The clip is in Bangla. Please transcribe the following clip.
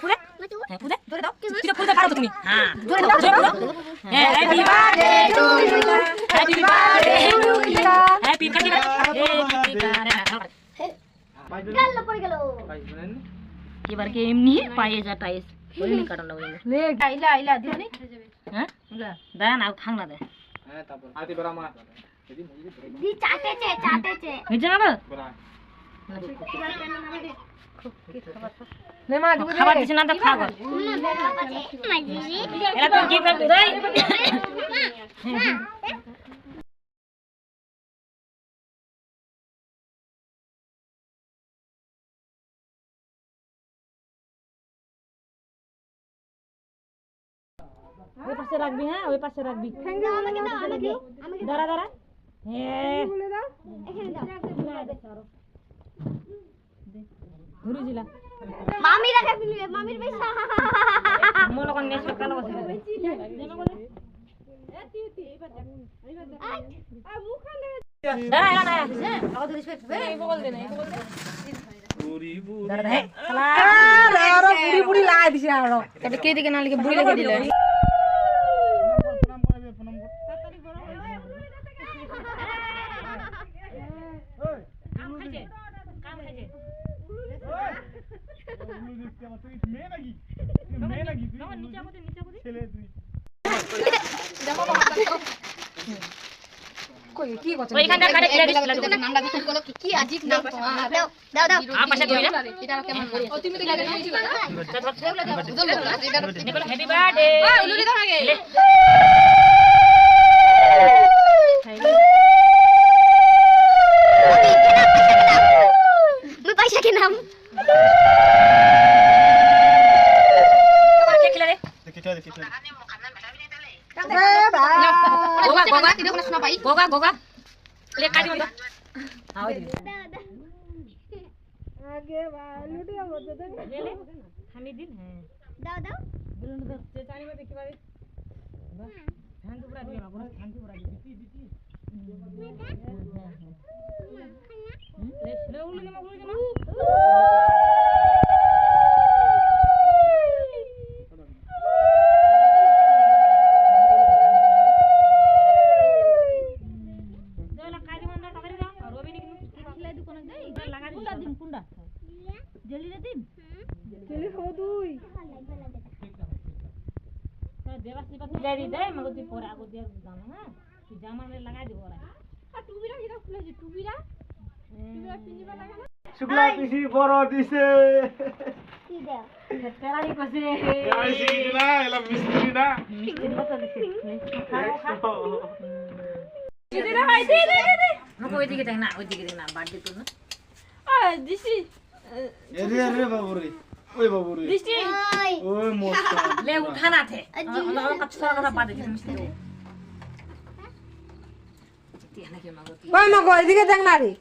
পুরে হ্যাঁ পুরে ধরে দাও তুই পুরে পারো তুমি হ্যাঁ ধরে দাও happy birthday to you happy birthday to you happy কাটি গাল পড়ে গেল এবার কি এমনি পায়ে যা টাইস ওইনি কাটানো হইলো লে আইলা আইলা দিওনি হ্যাঁ দাও না খাং না দে হ্যাঁ তারপর আতি বড় মা দি চাটেছে হইছে না বড় নে মা দিব খাবার দিছ না তো খা গো এরা তো কি করবে রে ওই পাশে রাখবি হ্যাঁ ওই পাশে রাখবি আমাকে দাঁড়া দাঁড়া হ্যাঁ বলে দাও এখানে দাও ঘুরে জিলা মামি রাখা ফেলবে মামির পয়সা মো লোক নেস কালো বসে দাঁড়া দাঁড়া আগো ধরিস এই বগল দে না এই বগল দে দাঁড়া হে শালা আরে পুরি পুরি লাই দিছে আর তবে কে দিকে না লিখে বুড়ি লিখে দিলে প্রণাম করবে প্রণাম কর তাড়াতাড়ি বড় কাম খাইছে উলু দেখতে আমার তুই মেয়ে নাকি মেয়ে নাকি তুই নিচে কোতে ছেলে তুই কই কি কথা ওইখানটা কাটে দিয়ে দিছিল নামটা দিতে বলো কি আজীব নাম দাও দাও দাও আ পাশে ধরে এটা কেমন করে ও তুমি তো গালে দিয়েছিল না নিকল হ্যাপি বার্থডে উলুরি ধর আগে मैं पैसा के नाम কে খেলা রে দেখি গোগা গোগা तीनों को सुना भाई गोगा गोगा ले काटी मत आओ दे आगे लुटिया बोलते थे ले ले हमें दिन है दाओ दाओ दुलन तो ते चाणी में देखि बारे ध्यान तो पूरा दिया पूरा ध्यान तो पूरा बीती ले ले उल्लू ने मगलू जना जल्दी रे दिन चली हो दुई तो देवासी बात ले दी दे मगर तू पोरा को दे दाम ना तू जामा में लगा दे ओरा आ टुबिरा हिरा खुले जे टुबिरा पिनिबा लगा ना শুক্লা পিসি বড় দিছে की दे तेरा ही कसे আইসি না এলা মিস্ত্রি না मिस्त्री बता दे खाओ खा दे हाय दे हमको ओदिके देख ना बर्थडे तो ना आ दिसी रे बाबू रे ओए बाबू रे दिसी ओए ओए मस्त ले उठाना थे हम कच्चा का बात है मिस्त्री ती है ना के मगर ओय मको एदिके देख ना रे